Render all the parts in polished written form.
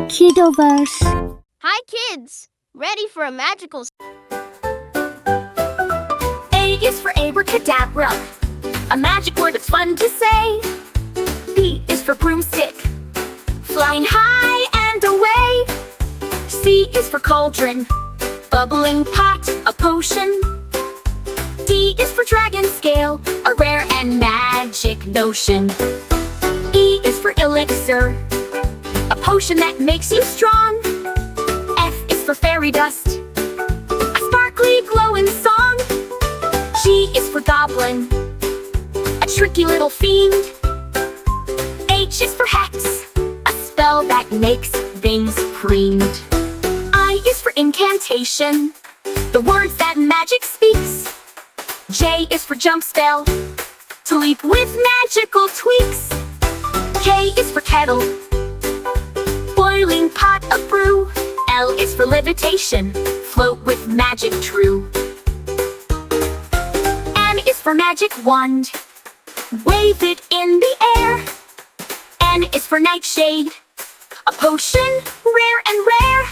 Kiddoverse. Hi kids! Ready for a magical... A is for abracadabra, a magic word that's fun to say. B is for broomstick, flying high and away. C is for cauldron, bubbling pot, a potion. D is for dragon scale, a rare and magic notion. E is for elixir, a potion that makes you strong. F is for fairy dust, a sparkly glowing song. G is for goblin, a tricky little fiend. H is for hex, a spell that makes things creamed. I is for incantation, the words that magic speaks. J is for jump spell, to leap with magical tweaks. K is for kettle, boiling pot of brew. L is for levitation, float with magic true. M is for magic wand, wave it in the air. N is for nightshade, a potion rare and rare.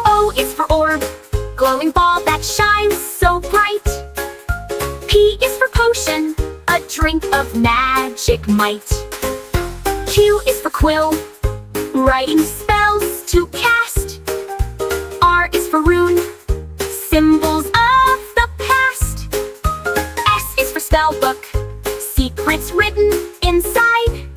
O is for orb, glowing ball that shines so bright. P is for potion, a drink of magic might. Q is for quill, writing spells to cast. R is for rune, symbols of the past. S is for spellbook, secrets written inside.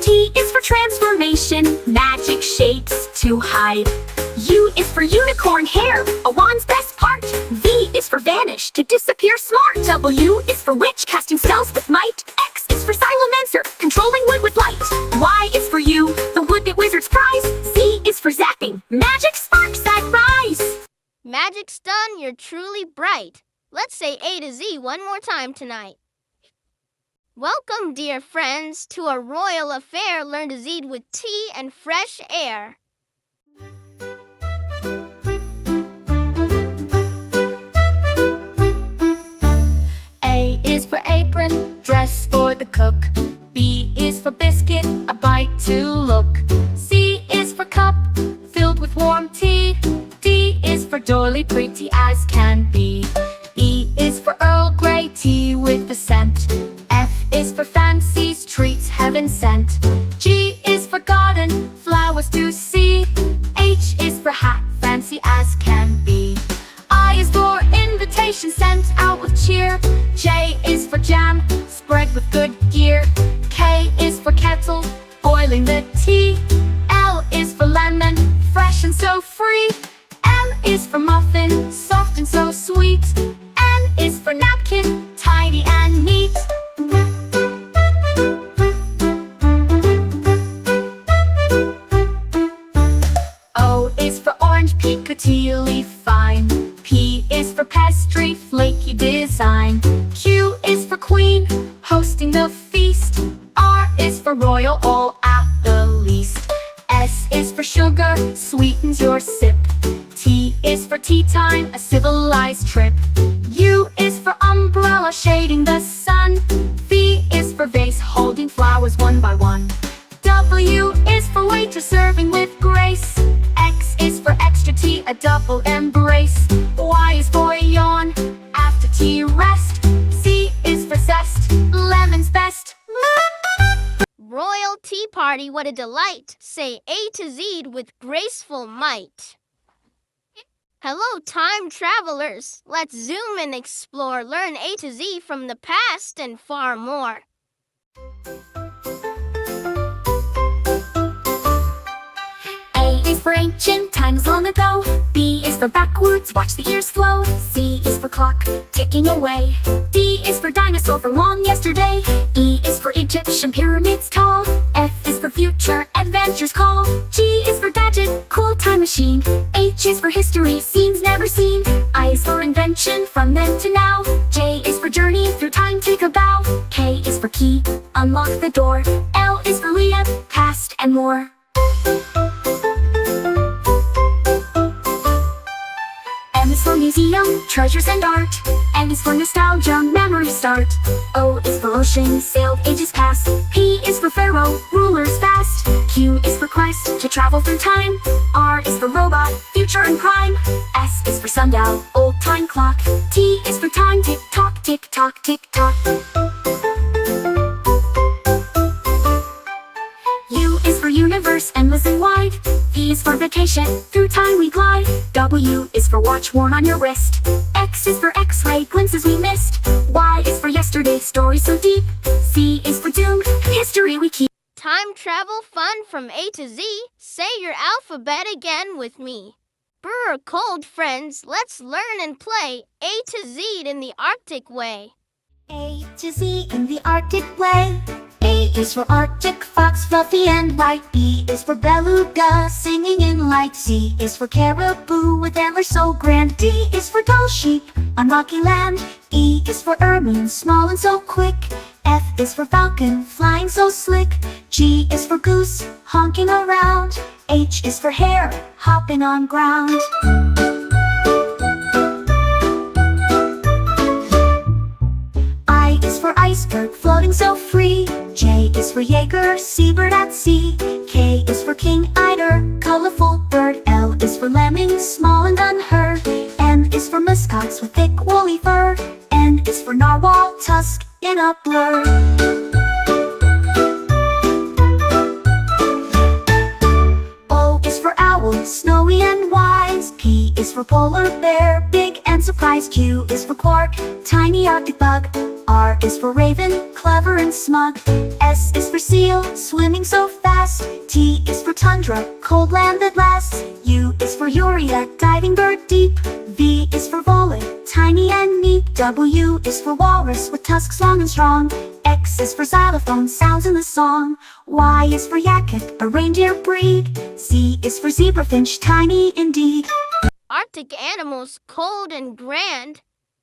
T is for transformation, magic shapes to hide. U is for unicorn hair, a wand's best part. V is for vanish, to disappear smart. W is for witch, casting spells with might. X is for silencer, controlling wood with light. Y is for you, the wood that wizards prize. Z is for zapping, magic sparks that rise. Magic's done, you're truly bright. Let's say A to Z one more time tonight. Welcome, dear friends, to a royal affair. Learn to Z with tea and fresh air. A is for apron, dress for the cook. B is for biscuit, a bite to look. C is for cup, filled with warm tea. D is for doily, pretty as can be. E is for Earl Grey tea with the scent. F is for fancies, treats heaven sent. G is for garden, flowers to see. H is for hat, fancy as can be. I is for invitation sent out with cheer. J is for jam, spread with good gear. K is for kettle, boiling the tea. L is for lemon, fresh and so free. M is for muffin, soft and so sweet. N is for napkin, tidy and neat. O is for orange, piccatily fine. P is for pastry, flaky design. Q is for queen, hosting the feast. R is for royal, all at the least. S is for sugar, sweetens your sip. T is for tea time, a civilized trip. U is for umbrella, shading the sun. V is for vase, holding flowers one by one. W is for waiter, serving with grace. X is for extra tea, a double embrace. Y is for yawn, after tea rest. Z is for zest, lemon's best. Royal tea party, what a delight. Say A to Z with graceful might. Hello, time travelers. Let's zoom and explore. Learn A to Z from the past and far more. A is for ancient, times long ago. B is for backwards, watch the years flow. C is for clock, ticking away. D is for dinosaur, for long yesterday. E is for Egyptian pyramids tall. F is for future, adventures call. G is for gadget, cool time machine. H is for history, scenes never seen. I is for invention, from then to now. J is for journey, through time take a bow. K is for key, unlock the door. L is for Leah, past and more. M is for museum, treasures and art. N is for nostalgia, memory start. O is ocean sailed ages past. P is for Pharaoh, rulers fast. Q is for Christ, to travel through time. R is for robot, future and prime. S is for sundial, old time clock. T is for time, tick tock, tick tock, tick tock. U is for universe, endless and wide. V is for vacation, through time we glide. W is for watch worn on your wrist. X is for X-ray, glimpses we missed. Y is for yesterday, story so deep. Z is for doomed, history we keep. Time travel fun from A to Z. Say your alphabet again with me. Brr, cold friends, let's learn and play A to Z in the Arctic way. A to Z in the Arctic way. A is for Arctic fox, fluffy and white. B is for beluga, singing in light. C is for caribou with antlers so grand. D is for dull sheep on rocky land. E is for ermine, small and so quick. F is for falcon, flying so slick. G is for goose, honking around. H is for hare, hopping on ground. I is for iceberg, floating so free. J is for Jaeger, seabird at sea. K is for king eider, colorful bird. L is for lemming, small and unheard. M is for muskox with thick woolly fur. N is for narwhal, tusk in a blur. O is for owl, snowy and wise. P is for polar bear, big and surprised. Q is for quark, tiny arctic bug. R is for raven, clever and smug. S is for seal, swimming so fast. T is for tundra, cold land that lasts. U is for urea, diving bird deep. V is for volet, tiny and neat. W is for walrus with tusks long and strong. X is for xylophone, sounds in the song. Y is for yakut, a reindeer breed. Z is for zebrafinch, tiny indeed. Arctic animals, cold and grand.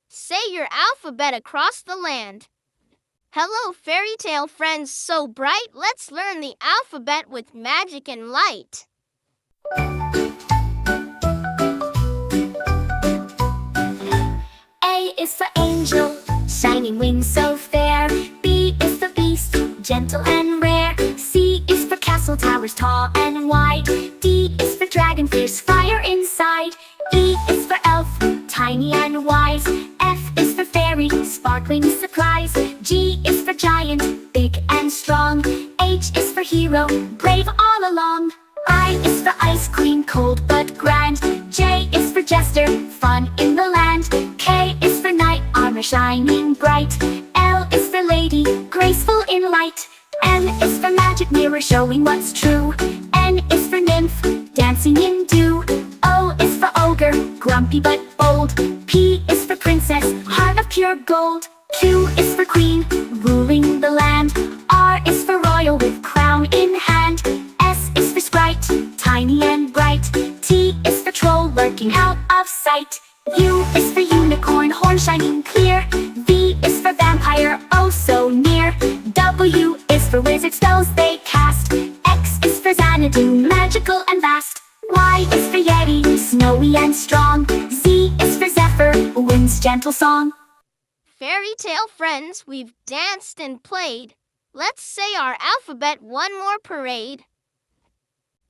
Say your alphabet across the land. Hello, fairy tale friends so bright. Let's learn the alphabet with magic and light. A is for angel, shining wings so fair. B is for beast, gentle and rare. C is for castle towers tall and wide. D is for dragon, fierce fire inside. E is for elf, tiny and wise. F is for fairy, sparkling surprise. G is for giant, big and strong. H is for hero, brave all along. I is for ice queen, cold but grand. J is for jester, fun in the land. K is for knight, armor shining bright. L is for lady, graceful in light. M is for magic mirror, showing what's true. N is for nymph, dancing in dew. O is for ogre, grumpy but bold. P is for princess, heart of pure gold. Q is for queen, ruling the land. R is for royal with crown in hand. S is for sprite, tiny and bright. T is for troll, lurking out of sight. U is for unicorn, horn shining clear. V is for vampire, oh so near. W is for wizard, spells they cast. X is for Xanadu, magical and vast. Y is for Yeti, snowy and strong. Z is for Zephyr, wind's gentle song. Fairy tale friends, we've danced and played. Let's say our alphabet one more parade.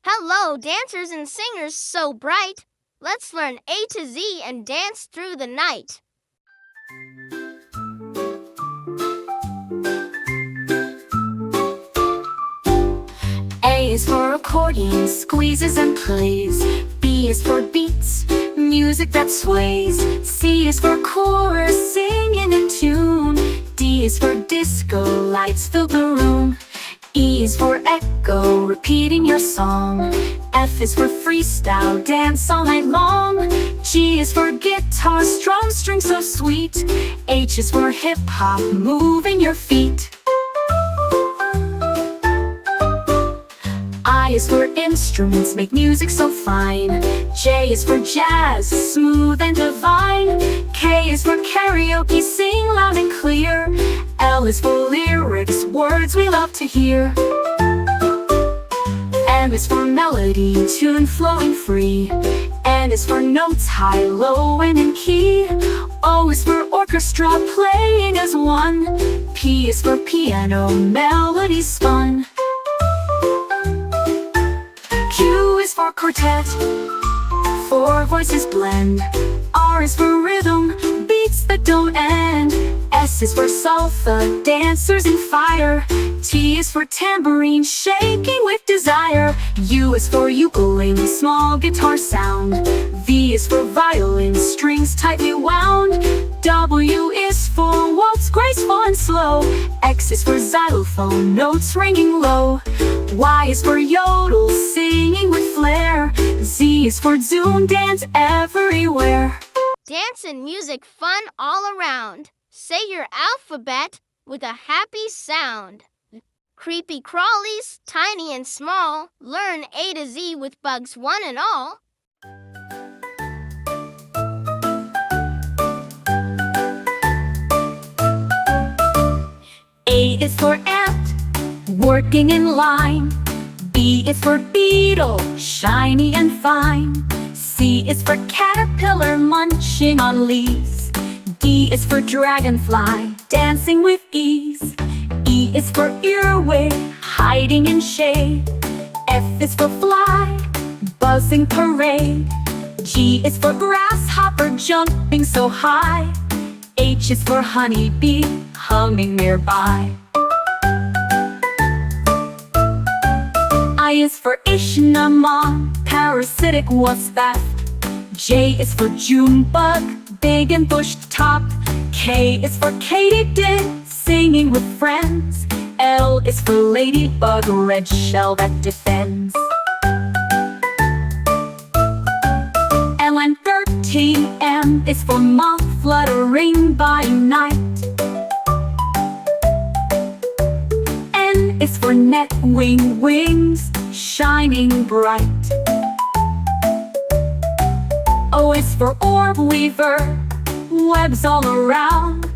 Hello, dancers and singers so bright. Let's learn A to Z and dance through the night. A is for accordion, squeezes and plays. B is for beats, music that sways. C is for chorus, singing in tune. D is for disco, lights fill the room. E is for echo, repeating your song. F is for freestyle, dance all night long. G is for guitar, strum string so sweet. H is for hip-hop, moving your feet. I is for instruments, make music so fine. J is for jazz, smooth and divine. K is for karaoke, sing loud and clear. L is for lyrics, words we love to hear. M is for melody, tune flowing free. N is for notes high, low and in key. O is for orchestra, playing as one. P P is for piano, melodies spun. Q is for quartet, four voices blend. R is for rhythm, beats that don't end. S is for salsa, dancers in fire. T is for tambourine, shaking with desire. U is for ukulele, small guitar sound. V is for violin, strings tightly wound. W is for waltz, graceful and slow. X is for xylophone, notes ringing low. Y is for yodel, singing with flair. Z is for zoom, dance everywhere. Dance and music fun all around. Say your alphabet with a happy sound. Creepy crawlies, tiny and small. Learn A to Z with bugs one and all. A is for ant, working in line. B is for beetle, shiny and fine. C is for caterpillar, munching on leaves. D is for dragonfly, dancing with ease. E is for earwig, hiding in shade. F is for fly, buzzing parade. G is for grasshopper, jumping so high. H is for honeybee, humming nearby. I is for Ishnamon, parasitic wasp that. J is for June bug, big and bushed top. K is for katydid, singing with friends. L is for ladybug, red shell that defends. L-N-13, M is for moth, fluttering by night. N is for net, wings, shining bright. O is for orb weaver, webs all around.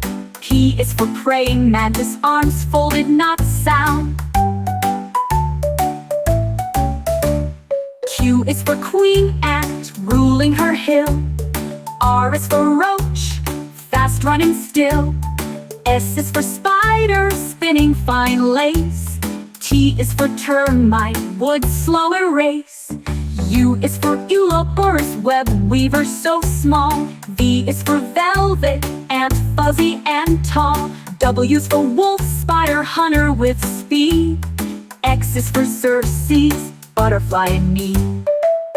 P is for praying mantis, arms folded, not sound. Q is for queen ant, ruling her hill. R is for roach, fast running still. S is for spider, spinning fine lace. T is for termite, wood slow erase. U is for Ouroboros, web weaver so small. V is for velvet, ant fuzzy and tall. W is for wolf, spider hunter with speed. X is for Xerxes, butterfly in need.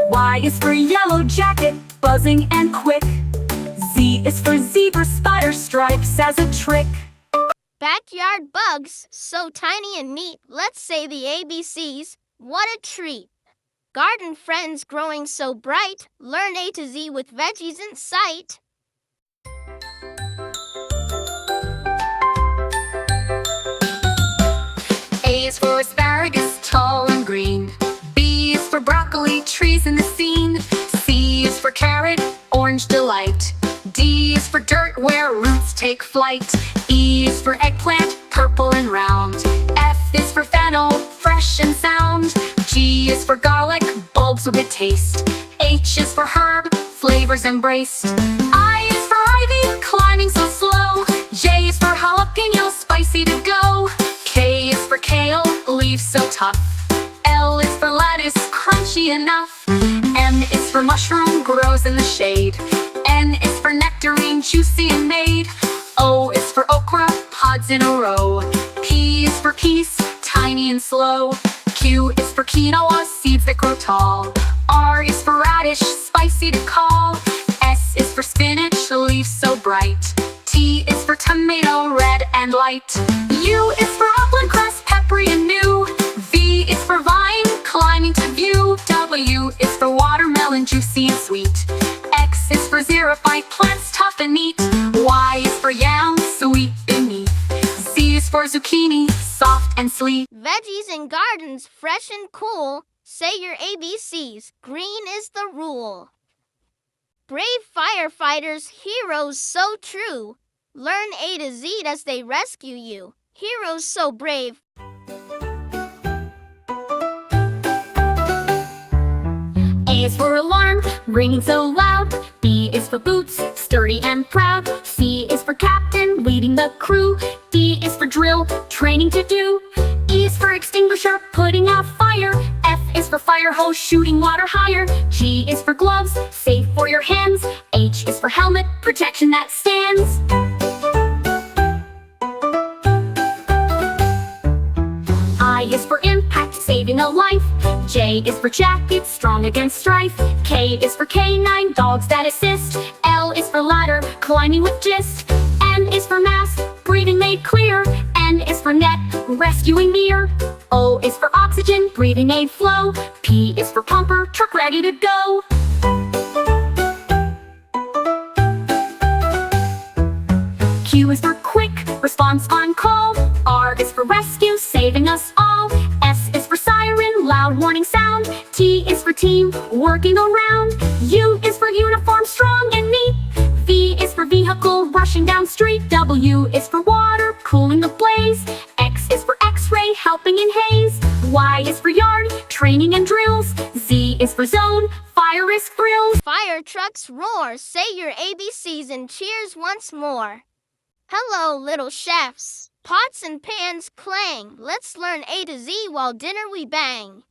Y is for yellow jacket, buzzing and quick. Z is for zebra, spider stripes as a trick. Backyard bugs, so tiny and neat. Let's say the ABCs. What a treat. Garden friends growing so bright. Learn A to Z with veggies in sight. A is for asparagus, tall and green. B is for broccoli, trees in the scene. C is for carrot, orange delight. D is for dirt, where roots take flight. E is for eggplant, purple and round. F is for fennel, fresh and sound. G is for garlic, bulbs with a taste. H is for herb, flavors embraced. I is for ivy, climbing so slow. J is for jalapeno, spicy to go. K is for kale, leaves so tough. L is for lettuce, crunchy enough. M is for mushroom, grows in the shade. N is for nectarine, juicy and made. O is for okra, pods in a row. P is for peace, tiny and slow. Q is for quinoa, seeds that grow tall. R is for radish, spicy to call. S is for spinach, leaves so bright. T is for tomato, red and light. U is for upland cress, peppery and new. V is for vine, climbing to view. W is for watermelon, juicy and sweet. X is for xerophyte, plants tough and neat. Y is for yam, sweet beneath. Z is for zucchini, soft and sweet. Veggies in gardens, fresh and cool. Say your ABCs. Green is the rule. Brave firefighters, heroes so true. Learn A to Z as they rescue you. Heroes so brave. A is for alarm, ringing so loud. B is for boots, sturdy and proud. C is for captain, leading the crew. D is for drill, training to do. E is for extinguisher, putting out fire. F is for fire hose, shooting water higher. G is for gloves, safe for your hands. H is for helmet, protection that stands. I is for impact, saving a life. J is for jacket, strong against strife. K is for canine, dogs that assist. L is for ladder, climbing with gist. M is for mask, breathing made clear. N is for net, rescuing near. O is for oxygen, breathing aid flow. P is for pumper, truck ready to go. Q is for quick, response on call. R is for rescue, saving us all. S is for siren, loud warning sound. T is for team, working around. U is for uniform, strong and neat. V is for vehicle, rushing down street. W is for water, cooling the blaze. X is for x-ray, helping in haze. Y is for yard, training and drills. Z is for zone, fire risk thrills. Fire trucks roar, say your ABCs and cheers once more. Hello, little chefs. Pots and pans clang. Let's learn A to Z while dinner we bang.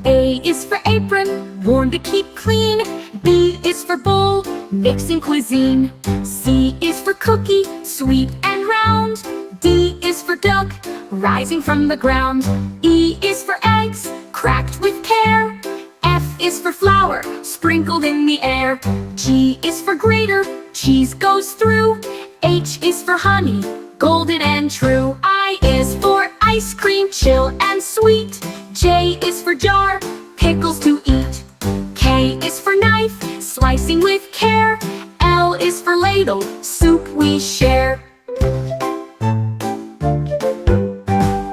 A is for apron, worn to keep clean. B is for bowl, mixing cuisine. C is for cookie, sweet and round. D is for duck, rising from the ground. E is for eggs, cracked with care. F is for flour, sprinkled in the air. G is for grater, cheese goes through. H is for honey, golden and true. I is for ice cream, chill and sweet. J is for jar, pickles to eat. K is for knife, slicing with care. L is for ladle, soup we share.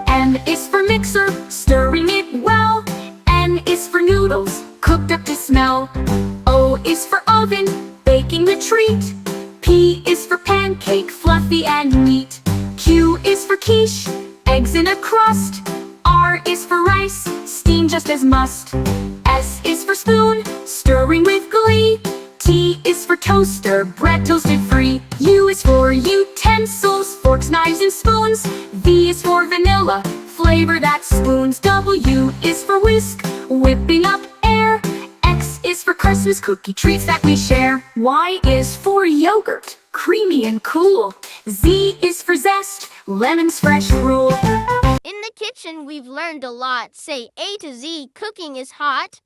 M is for mixer, stirring it well. N is for noodles, cooked up to smell. O is for oven, baking the treat. P is for pancake, fluffy and neat. Q is for quiche, eggs in a crust. R is for rice, steam just as must. S is for spoon, stirring with glee. T is for toaster, bread toasted free. U is for utensils, forks, knives, and spoons. V is for vanilla, flavor that spoons. W is for whisk, whipping up air. X is for Christmas cookie treats that we share. Y is for yogurt, creamy and cool. Z is for zest, lemons fresh rule. In the kitchen we've learned a lot. Say A to Z, cooking is hot.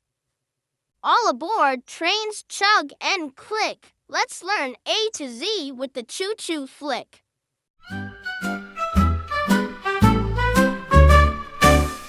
All aboard, trains chug and click. Let's learn A to Z with the choo-choo flick.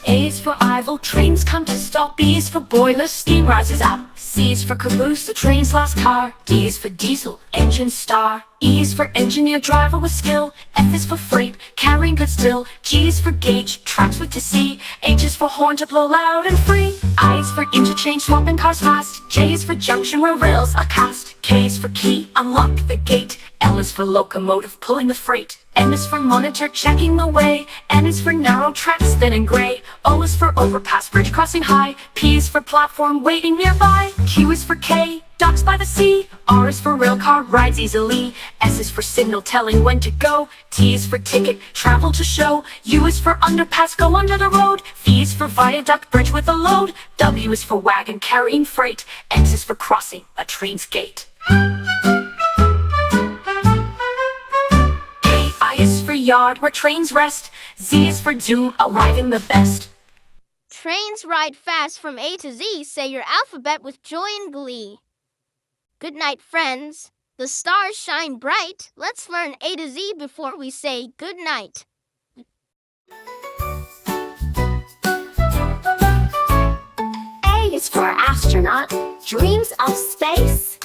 A is for idle, trains come to stop. B is for boiler, steam rises up. C is for caboose, the train's last car. D is for diesel, engine star. E is for engineer, driver with skill. F is for freight, carrying goods still. G is for gauge, tracks with to see. H is for horn to blow loud and free. I is for interchange, swapping cars fast. J is for junction where rails are cast. K is for key, unlock the gate. L is for locomotive, pulling the freight. M is for monitor, checking the way. N is for narrow tracks, thin and gray. O is for overpass, bridge crossing high. P is for platform, waiting nearby. Q is for K, docks by the sea. R is for rail car, rides easily. S is for signal, telling when to go. T is for ticket, travel to show. U is for underpass, go under the road. V is for viaduct, bridge with a load. W is for wagon, carrying freight. X is for crossing, a train's gate. I is for yard, where trains rest. Z is for zoom, arriving the best. Trains ride fast from A to Z. Say your alphabet with joy and glee. Good night, friends. The stars shine bright. Let's learn A to Z before we say good night. A is for astronaut, dreams of space.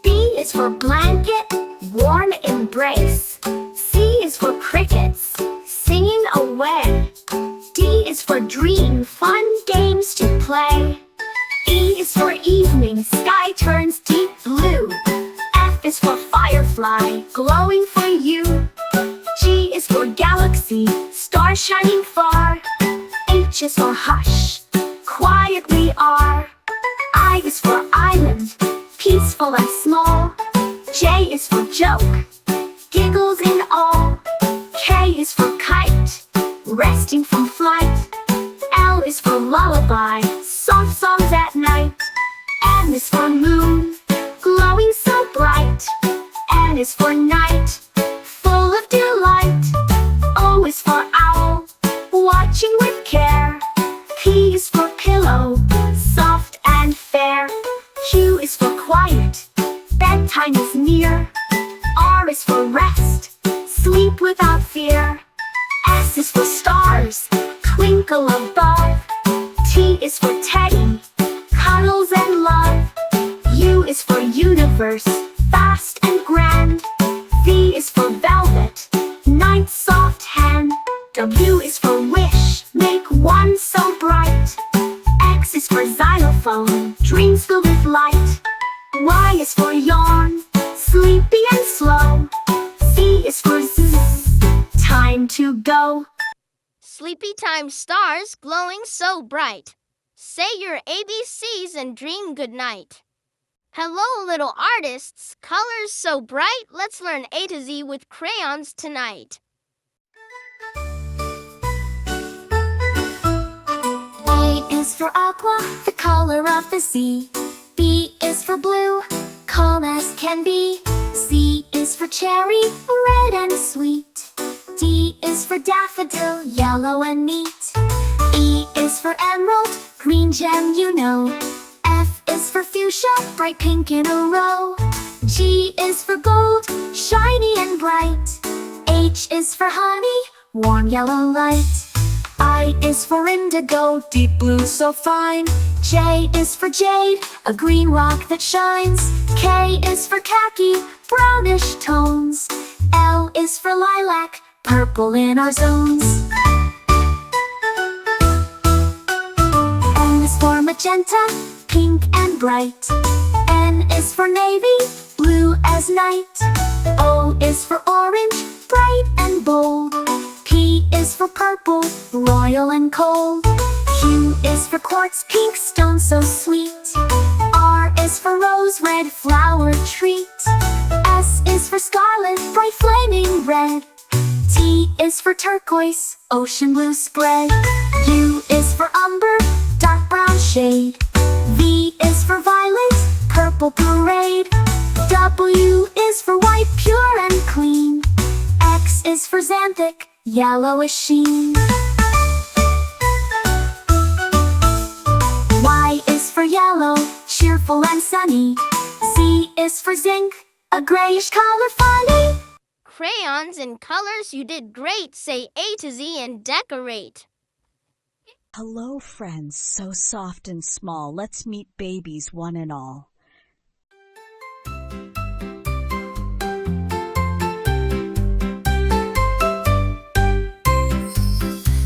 B is for blanket, warm embrace. C is for crickets, singing away. D is for dream, fun games to play. E is for evening, sky turns deep blue. F is for firefly, glowing for you. G is for galaxy, stars shining far. H is for hush, quiet we are. I is for island, peaceful. graceful and small. J is for joke, giggles in all. K is for kite, resting from flight. L is for lullaby, soft songs at night. M is for moon, glowing so bright. N is for night, full of delight. O is for owl, watching with care. P is for pillow, soft and fair. Q is for quiet, bedtime is near. R is for rest, sleep without fear. S is for stars, twinkle above. T is for teddy, cuddles and love. U is for universe, vast and grand. V is for velvet, night's soft hand. W is for wish, make one so bright. X is for xylophone, dreams filled with light. Y is for yawn, sleepy and slow. Z is for zzz, time to go. Sleepy time stars glowing so bright. Say your ABCs and dream good night. Hello, little artists, colors so bright. Let's learn A to Z with crayons tonight. A is for aqua, the color of the sea. B is for blue, calm as can be. C is for cherry, red and sweet. D is for daffodil, yellow and neat. E is for emerald, green gem you know. F is for fuchsia, bright pink in a row. G is for gold, shiny and bright. H is for honey, warm yellow light. I is for indigo, deep blue so fine. J is for jade, a green rock that shines. K is for khaki, brownish tones. L is for lilac, purple in our zones. M is for magenta, pink and bright. N is for navy, blue as night. O is for orange, bright and bold. P is for purple, royal and cold. Q is for quartz, pink stone so sweet. R is for rose, red flower treat. S is for scarlet, bright flaming red. T is for turquoise, ocean blue spread. U is for umber, dark brown shade. V is for violet, purple parade. W is for white, pure and clean. X is for xanthic, yellowish sheen. Y is for yellow, cheerful and sunny. Z is for zinc, a grayish color funny. Crayons and colors, you did great. Say A to Z and decorate. Hello, friends, so soft and small. Let's meet babies one and all.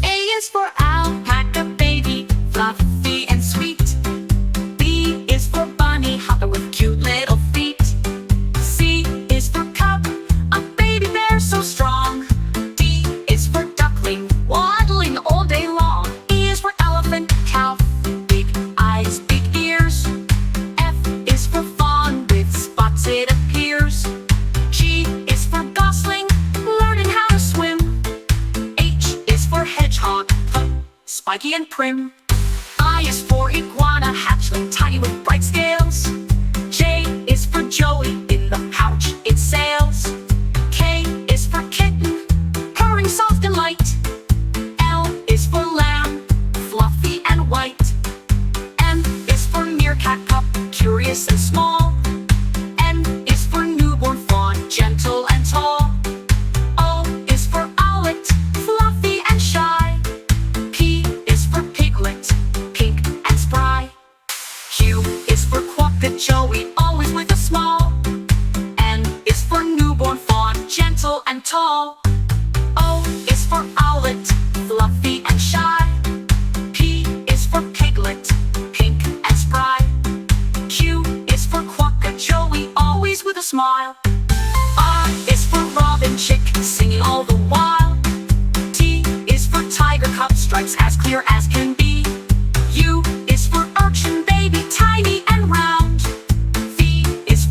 A is for alpaca baby, fluffy and sweet. B is for bunny hopper with cute little feet. C is for cub, a baby bear so strong. D is for duckling, waddling all day long. E is for elephant, cow, big eyes, big ears. F is for fawn, with spots it appears. G is for gosling, learning how to swim. H is for hedgehog, spiky and prim. I is for iguana, hatchling, tiny with bright scales. J is for Joey, in the pouch it sails. K is for kitten, purring soft and light. L is for lamb, fluffy and white. M is for meerkat pup, curious and small. N is for newborn fawn, gentle and tall. O is for owlet, fluffy and shy. P is for piglet, pink and spry. Q is for quokka Joey, always with a smile. N is for newborn fawn, gentle and tall. O is for owlet, fluffy and shy. P is for piglet, pink and spry. Q is for quokka Joey, always with a smile. R is for robin chick, singing all the while. T is for tiger cub, stripes as clear as can be. U is for urchin baby, tiny and round. V is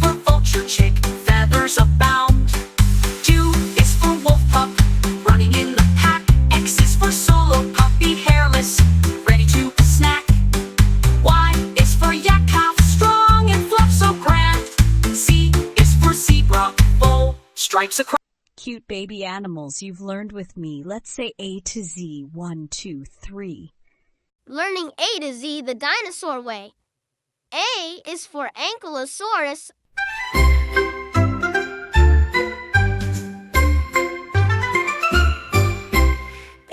stripes across. Cute baby animals you've learned with me. Let's say A to Z. 1, 2, 3. Learning A to Z the dinosaur way. A is for Ankylosaurus.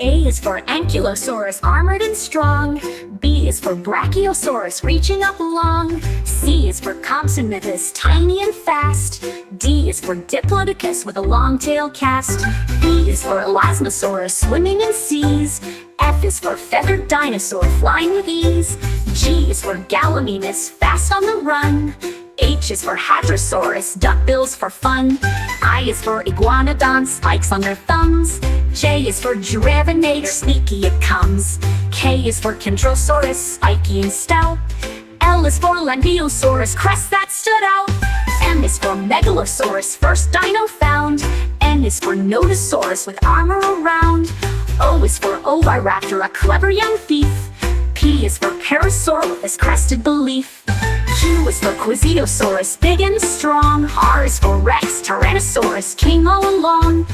A is for Ankylosaurus, armored and strong. B is for Brachiosaurus, reaching up long. C is for Compsognathus, tiny and fast. D is for Diplodocus, with a long tail cast. E is for Elasmosaurus, swimming in seas. F is for feathered dinosaur, flying with ease. G is for Gallimimus, fast on the run. H is for Hadrosaurus, duckbills for fun. I is for Iguanodon, spikes on their thumbs. J is for Girafinator, sneaky it comes. K is for Chondrosaurus, spiky and stout. L is for Langiosaurus, crest that stood out. M is for Megalosaurus, first dino found. N is for Nodosaurus, with armor around. O is for Oviraptor, a clever young thief. P is for Parasaurolophus, crested belief. Q is for Quiziosaurus, big and strong. R is for Rex, Tyrannosaurus, king all along.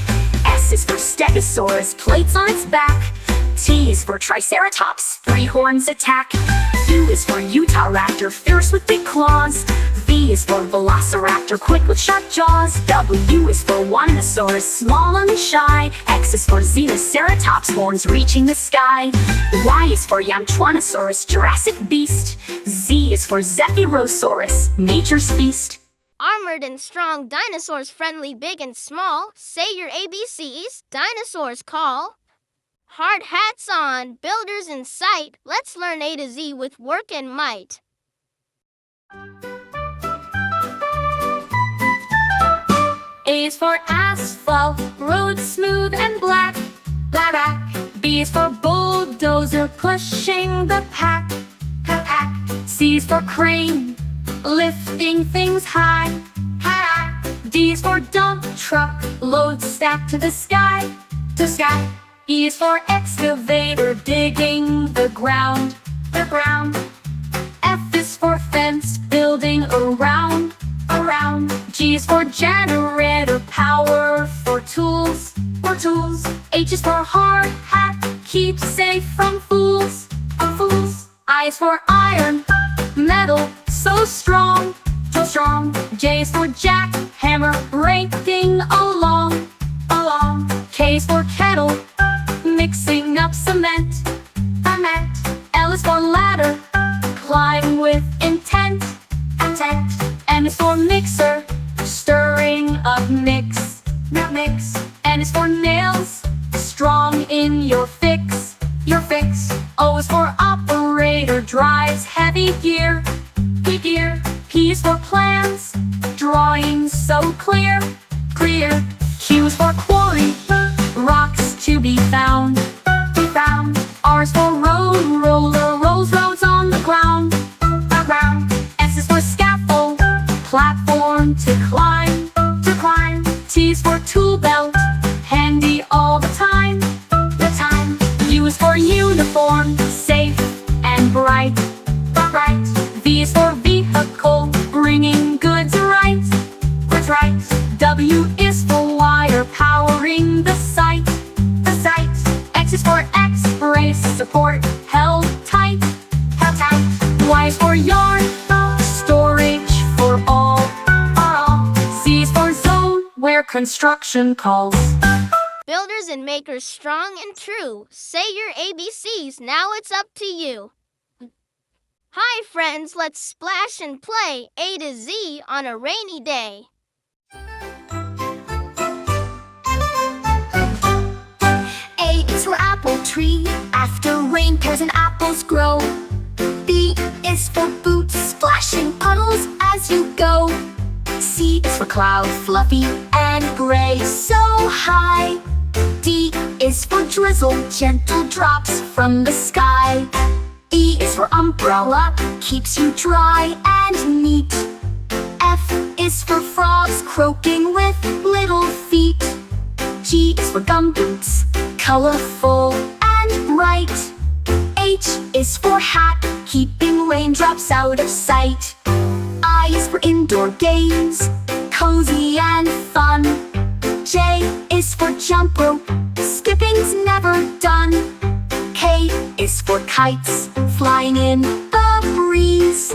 S is for Stegosaurus, plates on its back. T is for Triceratops, 3 horns attack. U is for Utahraptor, fierce with big claws. V is for Velociraptor, quick with sharp jaws. W is for Winosaurus, small and shy. X is for Xenoceratops, horns reaching the sky. Y is for Yamchuanosaurus, Jurassic beast. Z is for Zephyrosaurus, nature's feast. Armored and strong dinosaurs, friendly, big and small. Say your ABCs, dinosaurs call. Hard hats on, builders in sight. Let's learn A to Z with work and might. A is for asphalt, road smooth and black. Black. B is for bulldozer, pushing the pack. C is for crane, lifting things high. D is for dump truck, load stacked to the sky. E is for excavator, digging the ground. F is for fence, building around. G is for generator, power for tools. H is for hard hat, keep safe from fools. I is for iron, metal, so strong. J is for jack, hammer, breaking along. K is for kettle, mixing up cement. L is for ladder, climb with intent. M is for mixer, stirring up mix. N is for nails, strong in your fix. O is for operator, drives heavy gear. P is for plans, drawing so clear. Q is for quarry, rocks to be found. R is for road, roller, rolls roads on the ground. S is for scaffold, platform to climb. T is for tool belt, handy all the time. U is for uniform, safe and bright. V is for vehicle, bringing goods right. W is for wire, powering the site. X is for X-brace, support held tight. Y is for yarn, storage for all. Z is for zone, where construction calls. Builders and makers, strong and true. Say your ABCs, now it's up to you. Hi friends, let's splash and play A to Z on a rainy day. A is for apple tree. After rain, pears and apples grow. B is for boots, splashing puddles as you go. C is for cloud, fluffy and gray, so high. D is for drizzle, gentle drops from the sky. E is for umbrella, keeps you dry and neat. F is for frogs, croaking with little feet. G is for gumboots, colorful and bright. H is for hat, keeping raindrops out of sight. I is for indoor games, cozy and fun. for jump rope, skipping's never done. K is for kites, flying in the breeze.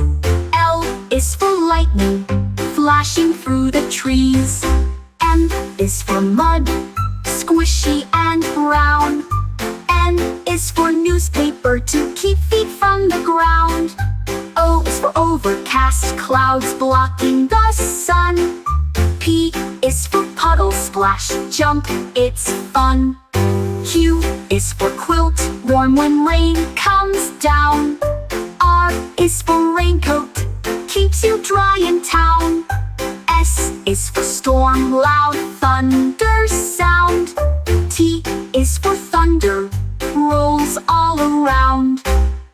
L is for lightning, flashing through the trees. M is for mud, squishy and brown. N is for newspaper, to keep feet from the ground. O is for overcast, clouds blocking the sun. P is for puddle, splash, jump, it's fun. Q is for quilt, warm when rain comes down. R is for raincoat, keeps you dry in town. S is for storm, loud thunder sound. T is for thunder, rolls all around.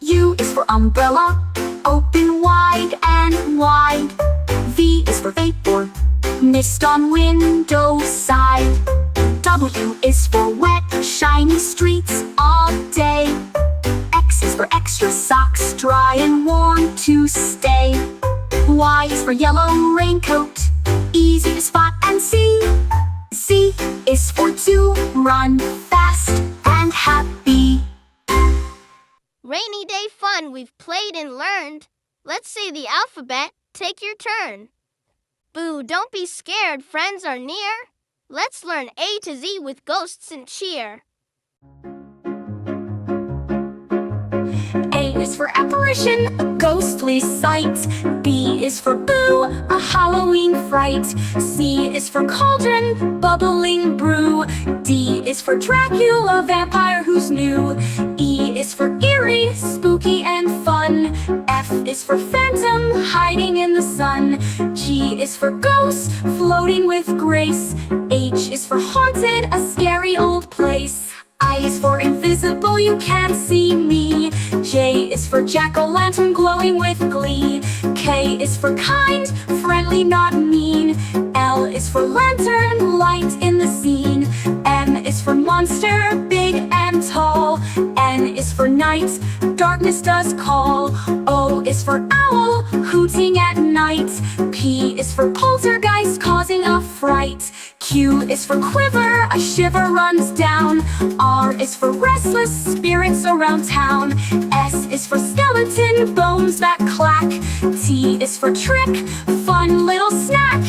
U is for umbrella, open wide and wide. V is for vapor, mist on window side. W is for wet, shiny streets all day. X is for extra socks, dry and warm to stay. Y is for yellow raincoat, easy to spot and see. Z is for to run fast and happy. Rainy day fun, we've played and learned. Let's say the alphabet, take your turn. Boo, don't be scared, friends are near. Let's learn A to Z with ghosts and cheer. A is for apparition, a ghostly sight. B is for boo, a Halloween fright. C is for cauldron, bubbling brew. D is for Dracula, vampire who's new. E is for eerie, spooky and fun. F is for phantom, hiding in the sun. G is for ghost, floating with grace. H is for haunted, a scary old place. I is for invisible, you can't see me. J is for jack-o'-lantern, glowing with glee. K is for kind, friendly, not mean. L is for lantern, light in the scene. M is for monster, big and tall. N is for night, darkness does call. O is for owl, hooting at night. P is for poltergeist, causing a fright. Q is for quiver, a shiver runs down. R is for restless spirits around town. S is for skeleton, bones that clack. T is for trick, fun little snack.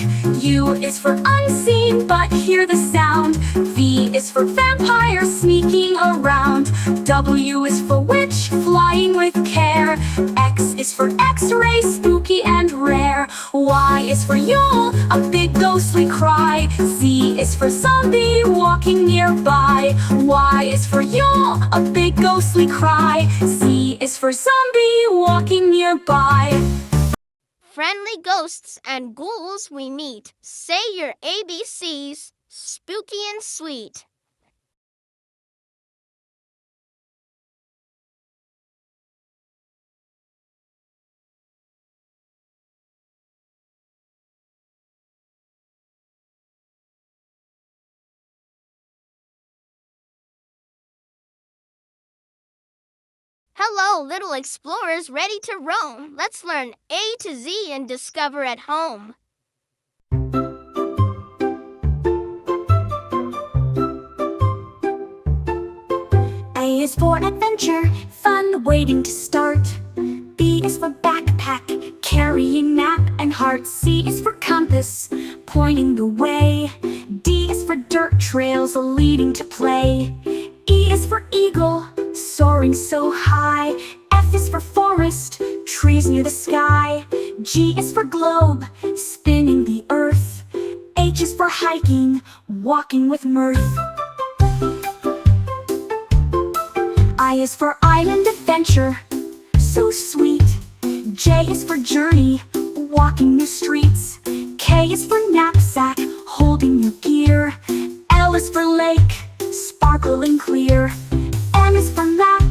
U is for unseen, but hear the sound. V is for vampire, sneaking around. W is for witch, flying with care. X is for x-ray, spooky and rare. Y is for Yule, a big ghostly cry. Z is for zombie, walking nearby. Y is for Yule, a big ghostly cry. Z is for zombie, walking nearby. Friendly ghosts and ghouls we meet. Say your ABCs, spooky and sweet. Hello, little explorers ready to roam. Let's learn A to Z and discover at home. A is for adventure, fun waiting to start. B is for backpack, carrying map and heart. C is for compass, pointing the way. D is for dirt trails, leading to play. E is for eagle, soaring so high. F is for forest, trees near the sky. G is for globe, spinning the earth. H is for hiking, walking with mirth. I is for island adventure, so sweet. J is for journey, walking new streets. K is for knapsack, holding your gear. L is for lake, sparkling clear. M is for map,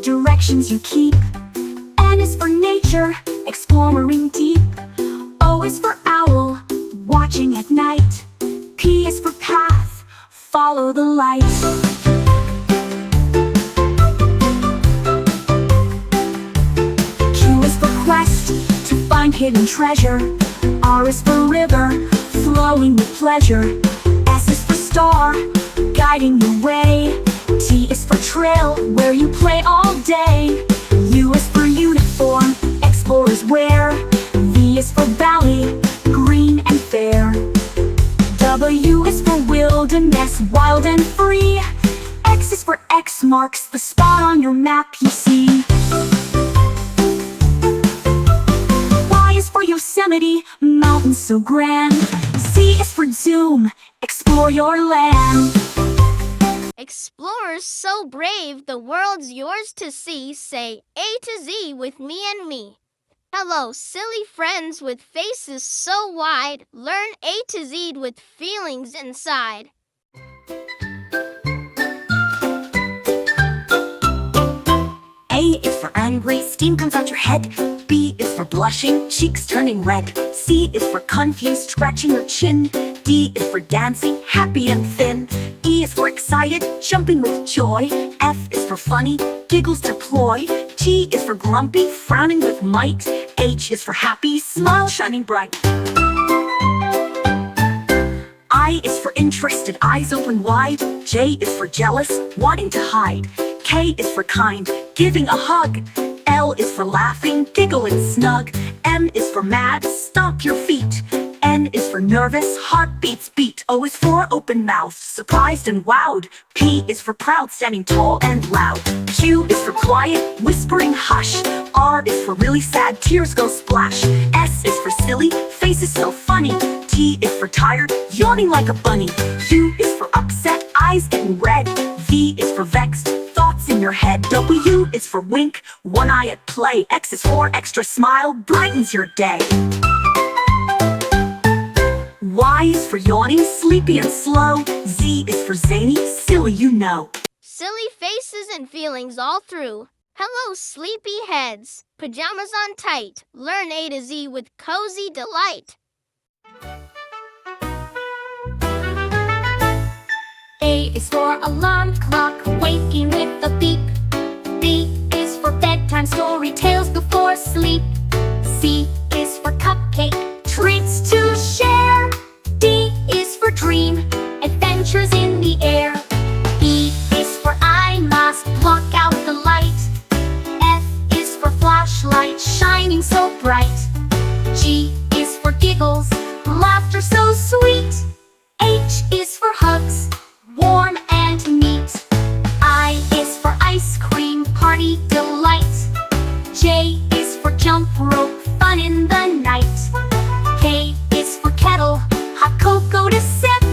directions you keep. N is for nature, exploring deep. O is for owl, watching at night. P is for path, follow the light. Q is for quest, to find hidden treasure. R is for river, flowing with pleasure. S is for star, guiding your way. T is for trail, where you play all day. U is for uniform, explorers wear. V is for valley, green and fair. W is for wilderness, wild and free. X is for X marks the spot on your map you see. Y is for Yosemite, mountains so grand. Z is for zoom, explore your land. Explorers so brave, the world's yours to see. Say A to Z with me and me. Hello, silly friends with faces so wide. Learn A to Z with feelings inside. A is for angry, steam comes out your head. B is for blushing, cheeks turning red. C is for confused, scratching your chin. D is for dancing, happy and thin. E is for excited, jumping with joy. F is for funny, giggles to ploy. G is for grumpy, frowning with might. H is for happy, smile shining bright. I is for interested, eyes open wide. J is for jealous, wanting to hide. K is for kind, giving a hug. L is for laughing, giggling snug. M is for mad, stomp your feet. N is for nervous, heartbeats beat. O is for open mouth, surprised and wowed. P is for proud, standing tall and loud. Q is for quiet, whispering hush. R is for really sad, tears go splash. S is for silly, faces so funny. T is for tired, yawning like a bunny. U is for upset, eyes getting red. V is for vexed, thoughts in your head. W is for wink, one eye at play. X is for extra smile, brightens your day. Y is for yawning, sleepy and slow. Z is for zany, silly you know. Silly faces and feelings all through. Hello, sleepy heads. Pajamas on tight. Learn A to Z with cozy delight. A is for alarm clock, waking with a beep. B is for bedtime story, tales before sleep. C is for cupcake, treats to share. D is for dream, adventures in the air. E is for eye mask, block out the light. F is for flashlight, shining so bright. G is for giggles, laughter so sweet. H is for hugs, warm and neat. I is for ice cream, party delight. J is for jump rope, fun in the night. K is for kettle, hot cocoa to sip.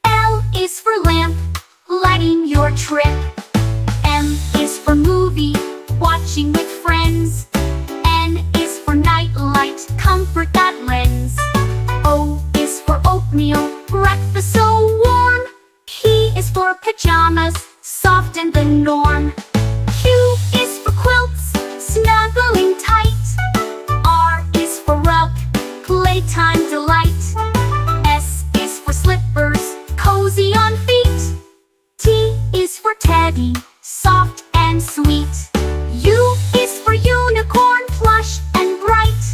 L is for lamp, lighting your trip. M is for movie, watching with friends. N is for night light, comfort that lends. O is for oatmeal, breakfast so warm. P is for pajamas, soft and the norm. Q is for quilts, snuggling tight. R is for rug, playtime delight. S is for slippers, cozy on feet. T is for teddy, soft and sweet. U is for unicorn, plush and bright.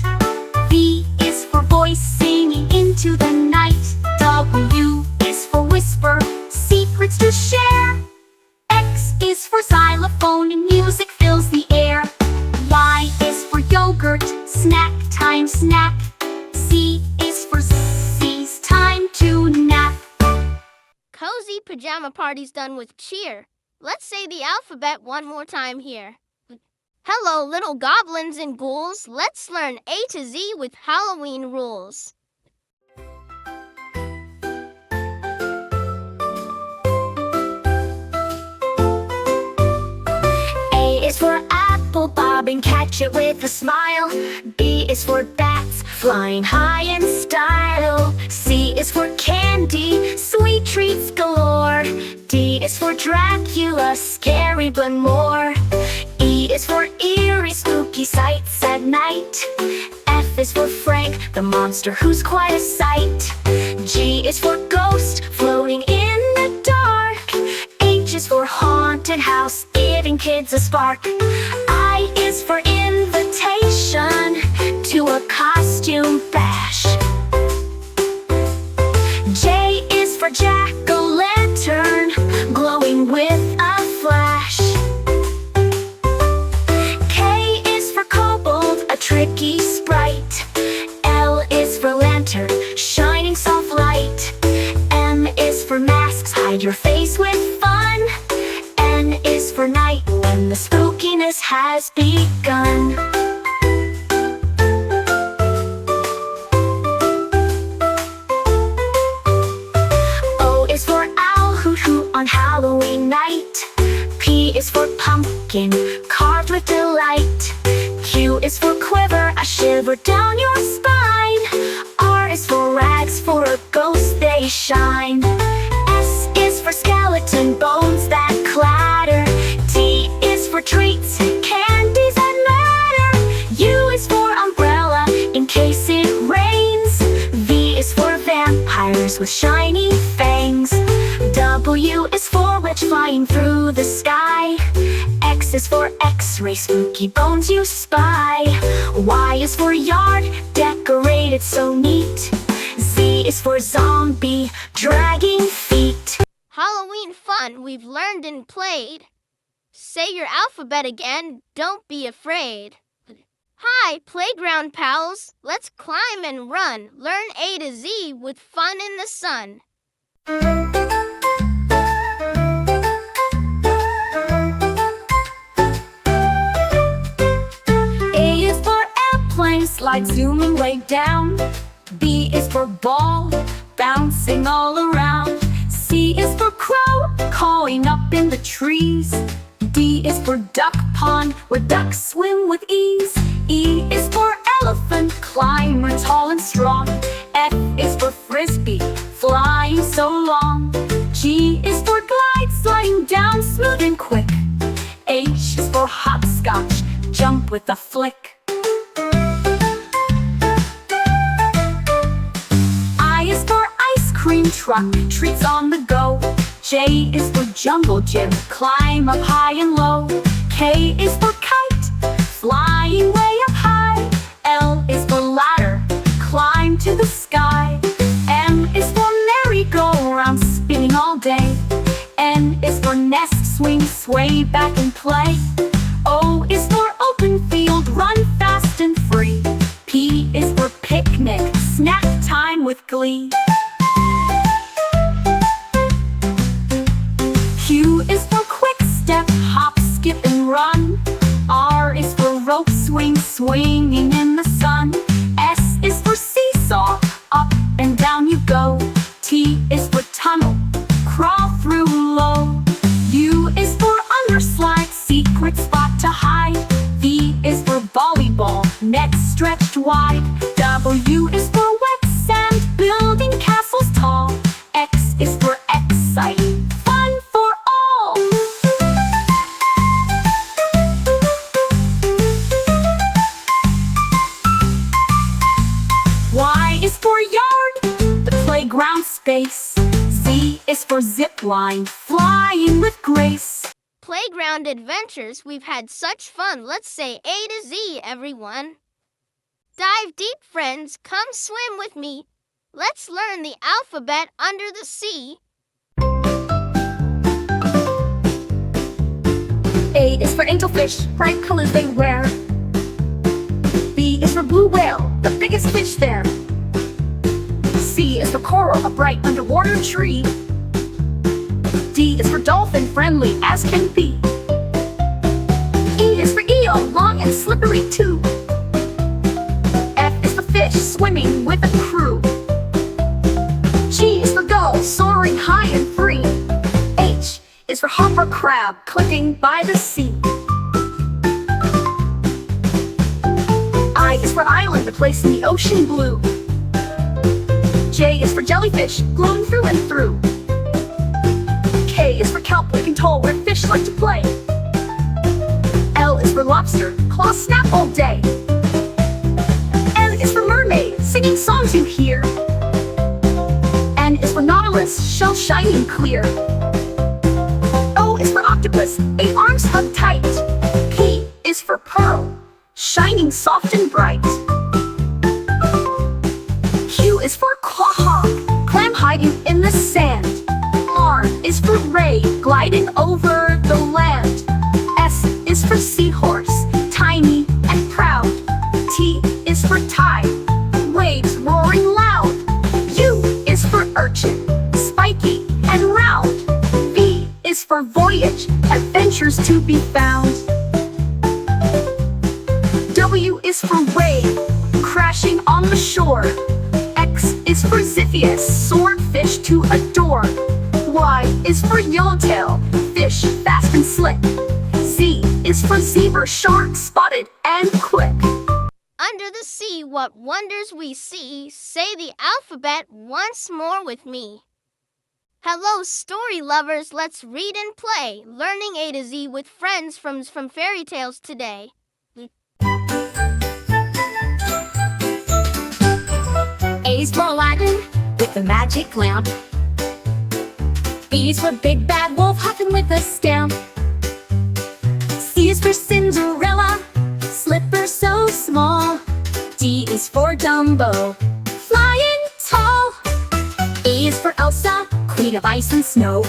V is for voice, singing into the night. W is for whisper, secrets to share. X is for xylophone, and music fills the air. Y is for yogurt, snack time snack. C is for C's time to nap. Cozy pajama party's done with cheer. Let's say the alphabet one more time here. Hello, little goblins and ghouls. Let's learn A to Z with Halloween rules. A is for apple, bob and catch it with a smile. B is for bats, flying high in style. C is for candy, sweet treats galore. D is for Dracula, scary but more. E is for eerie, spooky sights at night. F is for Frank, the monster who's quite a sight. G is for ghost, floating in the dark. H is for haunted house, giving kids a spark. I is for invitation to a costume bash. J is for jack-o'-lantern, hide your face with fun. N is for night when the spookiness has begun. O is for owl, hoot hoot on Halloween night. P is for pumpkin, carved with delight. Q is for quiver, a shiver down your spine. R is for rags, for a ghost they shine. S is for skeleton bones that clatter. T is for treats, candies that matter. U is for umbrella, in case it rains. V is for vampires with shiny fangs. W is for witch flying through the sky. X is for X-ray, spooky bones you spy. Y is for yard, decorated so neat. Z is for zombie, dragging feet. Halloween fun we've learned and played. Say your alphabet again, don't be afraid. Hi, playground pals. Let's climb and run. Learn A to Z with fun in the sun. A is for airplane, slide zooming way down. B is for ball, bouncing all around. C is for crow, cawing up in the trees. D is for duck pond, where ducks swim with ease. E is for elephant, climber tall and strong. F is for frisbee, flying so long. G is for glide, sliding down smooth and quick. H is for hopscotch, jump with a flick. I is for ice cream truck, treats on the go. J is for jungle gym, climb up high and low. K is for kite, flying way up high. L is for ladder, climb to the sky. M is for merry-go-round, spinning all day. N is for nest, swing, sway back and play. O is for open field, run fast and free. P is for picnic, snack time with glee. Q is for quick step, hop, skip and run. R is for rope swing, swinging in the sun. S is for seesaw, up and down you go. T is for tunnel, crawl through low. U is for underslide, secret spot to hide. V is for volleyball, net stretched wide. W is for wet sand, building castles tall. X is for exciting, fun for all. Y is for yard, the playground space. Z is for zip line, flying with grace. Playground adventures, we've had such fun. Let's say A to Z, everyone. Dive deep, friends. Come swim with me. Let's learn the alphabet under the sea. A is for angelfish, bright colors they wear. B is for blue whale, the biggest fish there. C is for coral, a bright underwater tree. D is for dolphin, friendly as can be. E is for eel, long and slippery too. F is for fish, swimming with a crew. G is for gull, soaring high and free. H is for hopper crab, clicking by the sea. I is for island, a place in the ocean blue. J is for jellyfish, glowing through and through. K is for kelp, looking tall, where fish like to play. L is for lobster, claw snap all day. N is for mermaid, singing songs you hear. N is for nautilus, shell shining clear. O is for octopus, 8 arms hug tight. P is for pearl, shining soft and bright. Q is for quahog, clam hiding in the sand. R is for ray, gliding over the land. S is for seahorse, tiny and proud. T is for tide, waves roaring loud. U is for urchin, spiky and round. for voyage, adventures to be found. W is for wave, crashing on the shore. X is for Xiphias, swordfish to adore. Y is for yellowtail, fish fast and slick. Z is for zebra, shark spotted and quick. Under the sea, what wonders we see. Say the alphabet once more with me. Hello, story lovers. Let's read and play. Learning A to Z with friends from fairy tales today. A is for Aladdin with the magic lamp. B is for Big Bad Wolf hopping with a stamp. C is for Cinderella, slipper so small. D is for Dumbo, flying tall. E is for Elsa, queen of ice and snow.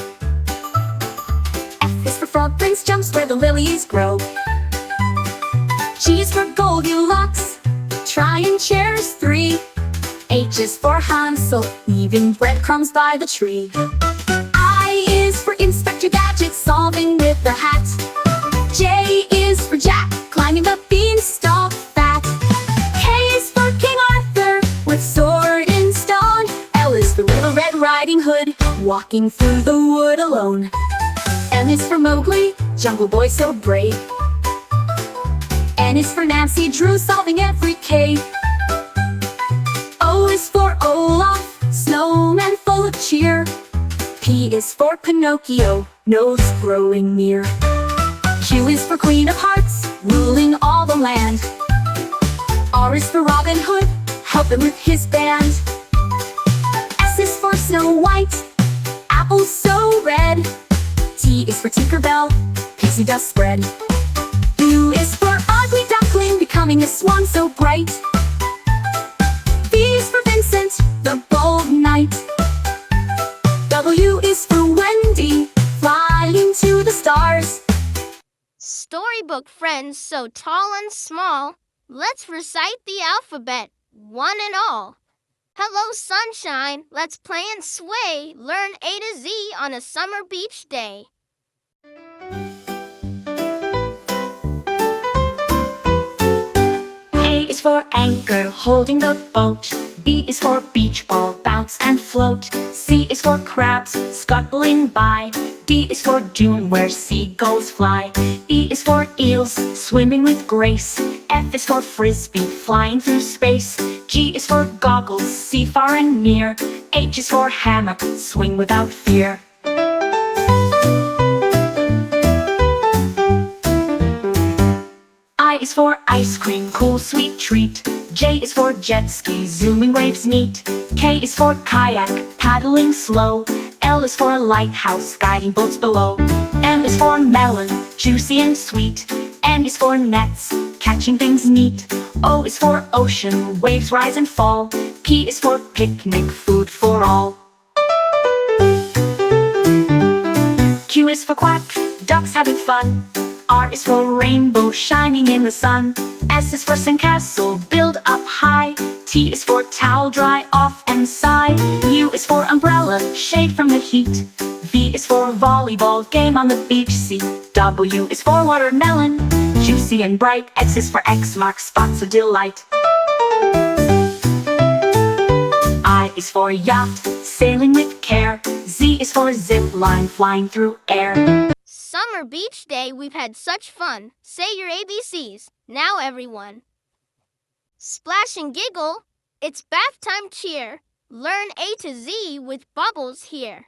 F is for Frog Prince, jumps where the lilies grow. G is for Goldilocks, trying chairs 3. H is for Hansel, leaving breadcrumbs by the tree. I is for Inspector Gadget, solving with the hat. J is for Jack, climbing the beanstalk fat. K is for King Arthur, with sword and stone. L is for Little Red Riding Hood, walking through the wood alone. M is for Mowgli, jungle boy so brave. N is for Nancy Drew, solving every cave. O is for Olaf, snowman full of cheer. P is for Pinocchio, nose growing near. Q is for Queen of Hearts, ruling all the land. R is for Robin Hood, helping with his band. S is for Snow White, apple so red. T is for Tinkerbell, pixie dust spread. U is for Ugly Duckling, becoming a swan so bright. V is for Vincent, the bold knight. W is for Wendy, flying to the stars. Storybook friends so tall and small, let's recite the alphabet, one and all. Hello, sunshine, let's play and sway, learn A to Z on a summer beach day. A is for anchor, holding the boat. B is for beach ball, bounce and float. C is for crabs, scuttling by. D is for dune, where seagulls fly. E is for eels, swimming with grace. F is for frisbee, flying through space. G is for goggles, see far and near. H is for hammock, swing without fear. I is for ice cream, cool sweet treat. J is for jet ski, zooming waves neat. K is for kayak, paddling slow. L is for lighthouse, guiding boats below. M is for melon, juicy and sweet. N is for nets, catching things neat. O is for ocean, waves rise and fall. P is for picnic, food for all. Q is for quack, ducks having fun. R is for rainbow, shining in the sun. S is for sandcastle, build up high. T is for towel, dry off and sigh. U is for umbrella, shade from the heat. V is for volleyball, game on the beach. C, W is for watermelon, juicy and bright. X is for X marks spots of delight. I is for yacht, sailing with care. Z is for zip line, flying through air. Summer beach day, we've had such fun. Say your ABCs, now everyone. Splash and giggle, it's bath time cheer. Learn A to Z with bubbles here.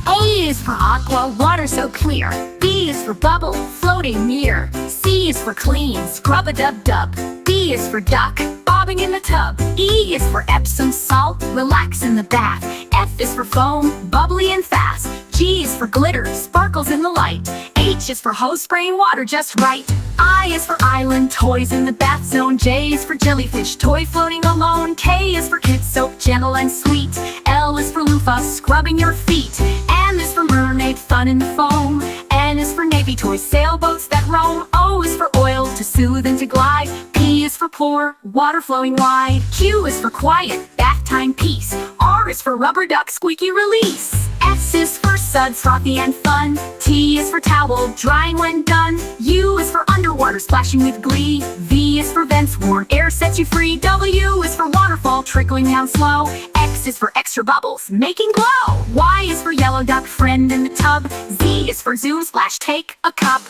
A is for aqua, water so clear. B is for bubble, floating near. C is for clean, scrub-a-dub-dub. D is for duck, bobbing in the tub. E is for Epsom salt, relax in the bath. F is for foam, bubbly and fast. G is for glitter, sparkles in the light. H is for hose, spraying water just right. I is for island, toys in the bath zone. J is for jellyfish, toy floating alone. K is for kid soap, gentle and sweet. L is for loofah, scrubbing your feet. M is for mermaid, fun in the foam. N is for navy toys, sailboats that roam. O is for oil, to soothe and to glide. P is for pour, water flowing wide. Q is for quiet, bath time peace. R R is for rubber duck, squeaky release. S is for suds, frothy and fun. T is for towel, drying when done. U is for underwater, splashing with glee. V is for vents, warm air sets you free. W is for waterfall, trickling down slow. X is for extra bubbles, making glow. Y is for yellow duck, friend in the tub. Z is for zoom, splash, take a cup.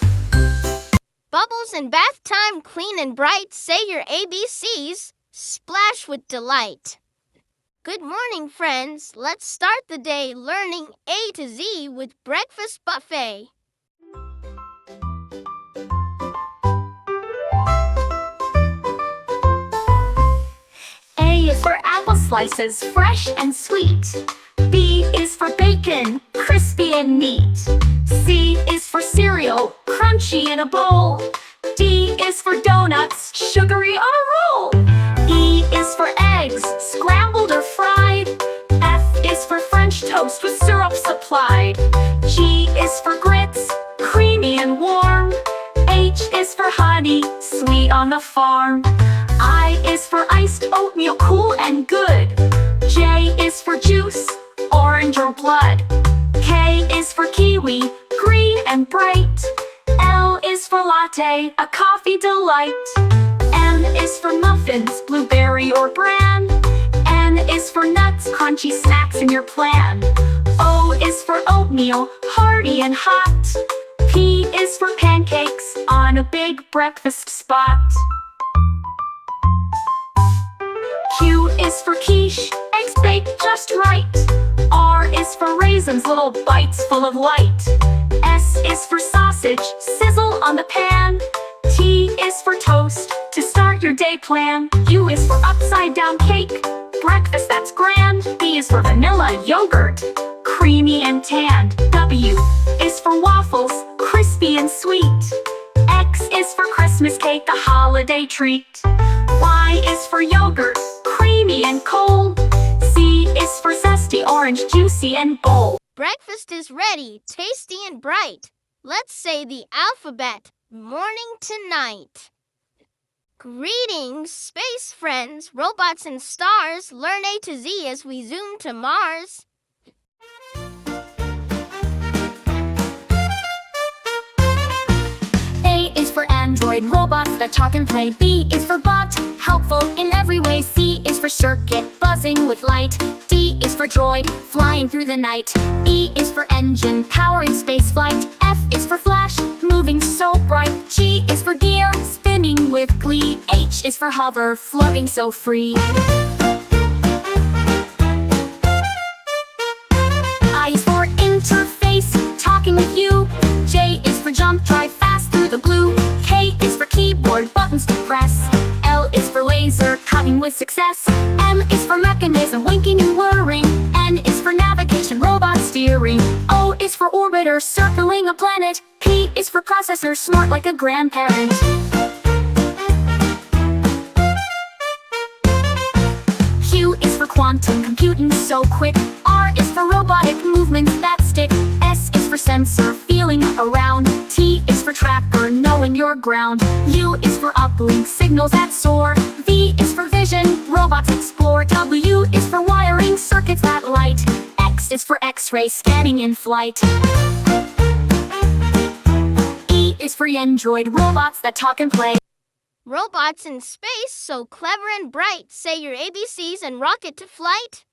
Bubbles in bath time, clean and bright. Say your ABCs, splash with delight. Good morning, friends. Let's start the day learning A to Z with Breakfast Buffet. A is for apple slices, fresh and sweet. B is for bacon, crispy and neat. C is for cereal, crunchy in a bowl. D is for donuts, sugary on a roll. E is for eggs, scrambled or fried. F is for French toast with syrup supplied. G is for grits, creamy and warm. H is for honey, sweet on the farm. I is for iced oatmeal, cool and good. J is for juice, orange or blood. K is for kiwi, green and bright. L is for latte, a coffee delight. M is for muffins, blueberry or bran. N is for nuts, crunchy snacks in your plan. O is for oatmeal, hearty and hot. P is for pancakes, on a big breakfast spot. Q is for quiche, eggs baked just right. R is for raisins, little bites full of light. S is for sausage, sizzle on the pan. T is for toast, to start your day plan. U is for upside down cake, breakfast that's grand. V is for vanilla yogurt, creamy and tanned. W is for waffles, crispy and sweet. X is for Christmas cake, a holiday treat. Y is for yogurt, creamy and cold. Z is for zesty, orange, juicy and bold. Breakfast is ready, tasty and bright. Let's say the alphabet, morning to night. Greetings, space friends, robots and stars. Learn A to Z as we zoom to Mars. A is for Android, robots that talk and play. B is for bot, helpful in every way. C is for circuit, buzzing with light. D is for droid, flying through the night. E is for engine, powering space flight. F is for flash, moving so bright. G is for gear, spinning with glee. H is for hover, floating so free. I is for interface, talking with you. J is for jump, drive fast through the blue. K is for keyboard, buttons to press. L is for laser, cutting with success. M is for mechanism, winking and whirring. N is for navigation, robot steering. O is for orbiter, circling a planet. P is for processor, smart like a grandparent. Q is for quantum computing so quick. R is for robotic movements that stick. S is for sensor, feeling around. T is for tracker, knowing your ground. U is for uplink, signals that soar. V is for vision, robots explore. W is for wiring, circuits that light. X is for X-ray, scanning in flight. E is for Android, robots that talk and play. Robots in space, so clever and bright. Say your ABCs and rocket to flight.